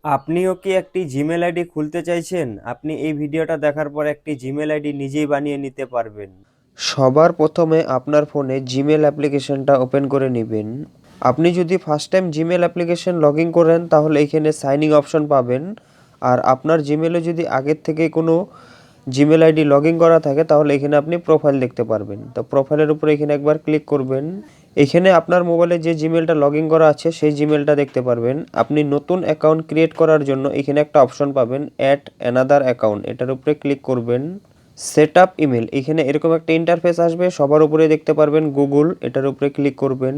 আপনিও কি একটি জিমেল আইডি খুলতে চাইছেন? আপনি এই ভিডিওটা দেখার পর একটি জিমেল আইডি নিজেই বানিয়ে নিতে পারবেন। সবার প্রথমে আপনার ফোনে জিমেল অ্যাপ্লিকেশনটা ওপেন করে নেবেন। আপনি যদি first time Gmail application log in করেন তাহলে এখানে সাইন ইন অপশন পাবেন। আর আপনার জিমেলে যদি আগের থেকে কোনো জিমেল আইডি লগ ইন করা থাকে তাহলে এখানে আপনি প্রোফাইল দেখতে পারবেন। তো প্রোফাইলের উপরে এখানে একবার ক্লিক করবেন। এখানে আপনার মোবাইলে যে জিমেলটা লগ ইন করা আছে সেই জিমেলটা দেখতে পারবেন। আপনি নতুন অ্যাকাউন্ট ক্রিয়েট করার জন্য এখানে একটা অপশন পাবেন, অ্যাড অ্যানাদার অ্যাকাউন্ট, এটার উপরে ক্লিক করবেন। সেট আপ ইমেল, এখানে এরকম একটা ইন্টারফেস আসবে, সবার উপরে দেখতে পারবেন গুগল, এটার উপরে ক্লিক করবেন।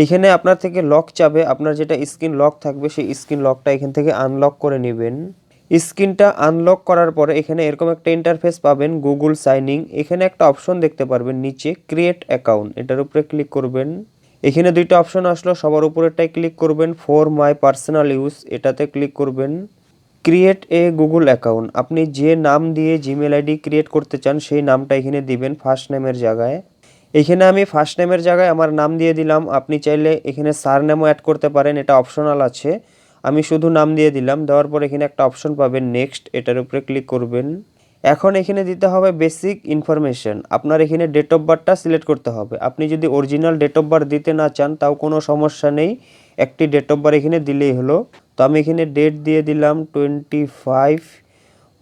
এইখানে আপনার থেকে লক চাবে, আপনার যেটা স্ক্রিন লক থাকবে সেই স্ক্রিন লকটা এখান থেকে আনলক করে নেবেন। স্ক্রিনটা আনলক করার পরে এখানে এরকম একটা ইন্টারফেস পাবেন, গুগল সাইন ইন। এখানে একটা অপশন দেখতে পারবেন নিচে, ক্রিয়েট অ্যাকাউন্ট, এটার উপরে ক্লিক করবেন। এখানে দুইটা অপশন আসলো, সবার উপরেরটাই ক্লিক করবেন, ফর মাই পার্সোনাল ইউজ, এটাতে ক্লিক করবেন। ক্রিয়েট এ গুগল অ্যাকাউন্ট, আপনি যে নাম দিয়ে জিমেল আইডি ক্রিয়েট করতে চান সেই নামটা এখানে দিবেন ফার্স্ট নেমের জায়গায়। এখানে আমি ফার্স্ট নেমের জায়গায় আমার নাম দিয়ে দিলাম। আপনি চাইলে এখানে সারনেমও অ্যাড করতে পারেন, এটা অপশনাল আছে। আমি শুধু নাম দিয়ে দিলাম। দেওয়ার পর এখানে একটা অপশন পাবেন নেক্সট, এটার উপরে ক্লিক করবেন। এখন এখানে দিতে হবে বেসিক ইনফরমেশন, আপনার এখানে ডেট অফ বার্থটা সিলেক্ট করতে হবে। আপনি যদি অরিজিনাল ডেট অফ বার্থ দিতে না চান তাও কোনো সমস্যা নেই, একটি ডেট অফ বার্থ এখানে দিলেই হলো। তো আমি এখানে ডেট দিয়ে দিলাম 25,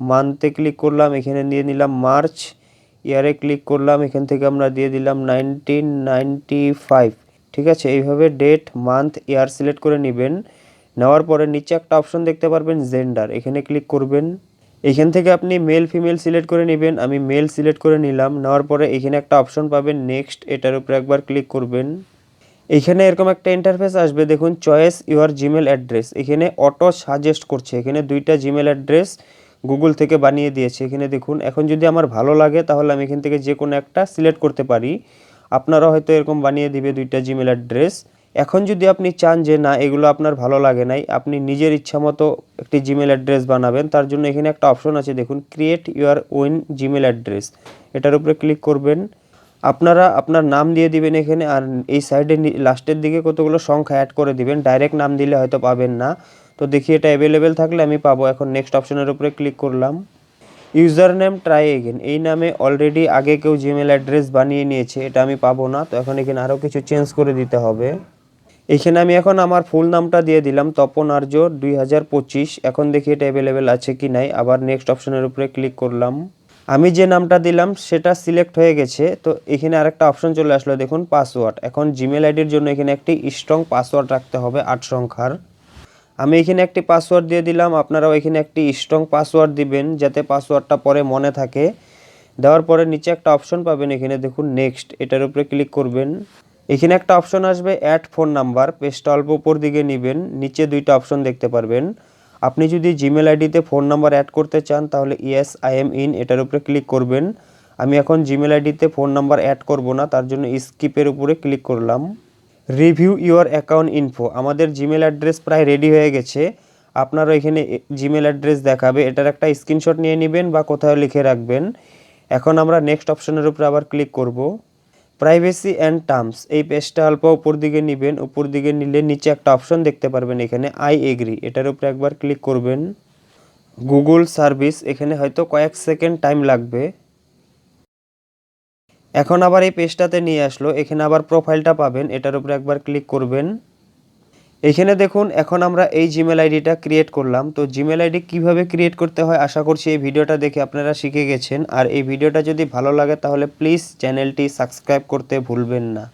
মান্থে ক্লিক করলাম, এখানে দিয়ে নিলাম মার্চ, ইয়ারে ক্লিক করলাম, এখান থেকে আমরা দিয়ে দিলাম 1995। ঠিক আছে, এইভাবে ডেট মান্থ ইয়ার সিলেক্ট করে নেবেন। নেওয়ার পরে নিচে একটা অপশন দেখতে পারবেন জেন্ডার, এখানে ক্লিক করবেন। এখান থেকে আপনি মেল ফিমেল সিলেক্ট করে নেবেন, আমি মেল সিলেক্ট করে নিলাম। নেওয়ার পরে এখানে একটা অপশন পাবেন নেক্সট, এটার উপরে একবার ক্লিক করবেন। এখানে এরকম একটা ইন্টারফেস আসবে, দেখুন চয়েস ইউর জিমেল অ্যাড্রেস, এখানে অটো সাজেস্ট করছে, এখানে দুইটা জিমেল অ্যাড্রেস গুগল থেকে বানিয়ে দিয়েছে। এখানে দেখুন, এখন যদি আমার ভালো লাগে তাহলে আমি এখান থেকে যে কোনো একটা সিলেক্ট করতে পারি। আপনারা হয়তো এরকম বানিয়ে দিবে দুইটা জিমেল অ্যাড্রেস। এখন যদি আপনি চান যে না এগুলো আপনার ভালো লাগে নাই, আপনি নিজের ইচ্ছা মতো একটি জিমেল অ্যাড্রেস বানাবেন, তার জন্য এখানে একটা অপশন আছে দেখুন, create your own Gmail address, এটার উপরে ক্লিক করবেন। আপনারা আপনার নাম দিয়ে দিবেন এখানে, আর এই সাইডে লাস্টের দিকে কতগুলো সংখ্যা অ্যাড করে দিবেন। ডাইরেক্ট নাম দিলে হয়তো পাবেন না, তো দেখি এটা অ্যাভেলেবেল থাকলে আমি পাবো। এখন নেক্সট অপশনের উপরে ক্লিক করলাম। ইউজার নেম ট্রাই এগেন, এই নামে অলরেডি আগে কেউ জিমেল অ্যাড্রেস বানিয়ে নিয়েছে, এটা আমি পাবো না, তো এখন এখানে আরও কিছু চেঞ্জ করে দিতে হবে। এখানে আমি এখন আমার ফুল নামটা দিয়ে দিলাম, তপন আর্য 2025। এখন দেখি এটা অ্যাভেলেবেল আছে কি নাই, আবার নেক্সট অপশনের উপরে ক্লিক করলাম। আমি যে নামটা দিলাম সেটা সিলেক্ট হয়ে গেছে। তো এখানে আরেকটা অপশন চলে আসলো দেখুন, পাসওয়ার্ড। এখন জিমেল আইডির জন্য এখানে একটি স্ট্রং পাসওয়ার্ড রাখতে হবে 8 সংখ্যার। আমি এখানে একটি পাসওয়ার্ড দিয়ে দিলাম, আপনারাও এখানে একটি স্ট্রং পাসওয়ার্ড দিবেন যাতে পাসওয়ার্ডটা পরে মনে থাকে। দেওয়ার পরে নিচে একটা অপশন পাবেন, এখানে দেখুন নেক্সট, এটার উপরে ক্লিক করবেন। এখানে একটা অপশন আসবে অ্যাড ফোন নাম্বার, পেজটা অল্প উপর দিকে নেবেন, নিচে দুইটা অপশন দেখতে পারবেন। আপনি যদি জিমেল আইডিতে ফোন নাম্বার অ্যাড করতে চান তাহলে ইয়েস আই এম ইন, এটার উপরে ক্লিক করবেন। আমি এখন জিমেল আইডিতে ফোন নাম্বার অ্যাড করব না, তার জন্য স্কিপের উপরে ক্লিক করলাম। রিভিউ ইউর অ্যাকাউন্ট ইনফো, আমাদের জিমেল অ্যাড্রেস প্রায় রেডি হয়ে গেছে। আপনারও এখানে জিমেল অ্যাড্রেস দেখাবে, এটার একটা স্ক্রিনশট নিয়ে নেবেন বা কোথাও লিখে রাখবেন। এখন আমরা নেক্সট অপশনের উপরে আবার ক্লিক করব। প্রাইভেসি অ্যান্ড টার্মস, এই পেজটা অল্প উপর দিকে নেবেন, উপর দিকে নিলে নিচে একটা অপশন দেখতে পারবেন এখানে আই এগ্রি, এটার উপরে একবার ক্লিক করবেন। গুগল সার্ভিস, এখানে হয়তো কয়েক সেকেন্ড টাইম লাগবে। এখন আবার এই পেজটাতে নিয়ে আসলো, এখানে আবার প্রোফাইলটা পাবেন, এটার উপরে একবার ক্লিক করবেন। এখানে দেখুন এখন আমরা এই জিমেল আইডিটা ক্রিয়েট করলাম। তো জিমেল আইডি কীভাবে ক্রিয়েট করতে হয় আশা করছি এই ভিডিওটা দেখে আপনারা শিখে গেছেন। আর এই ভিডিওটা যদি ভালো লাগে তাহলে প্লিজ চ্যানেলটি সাবস্ক্রাইব করতে ভুলবেন না।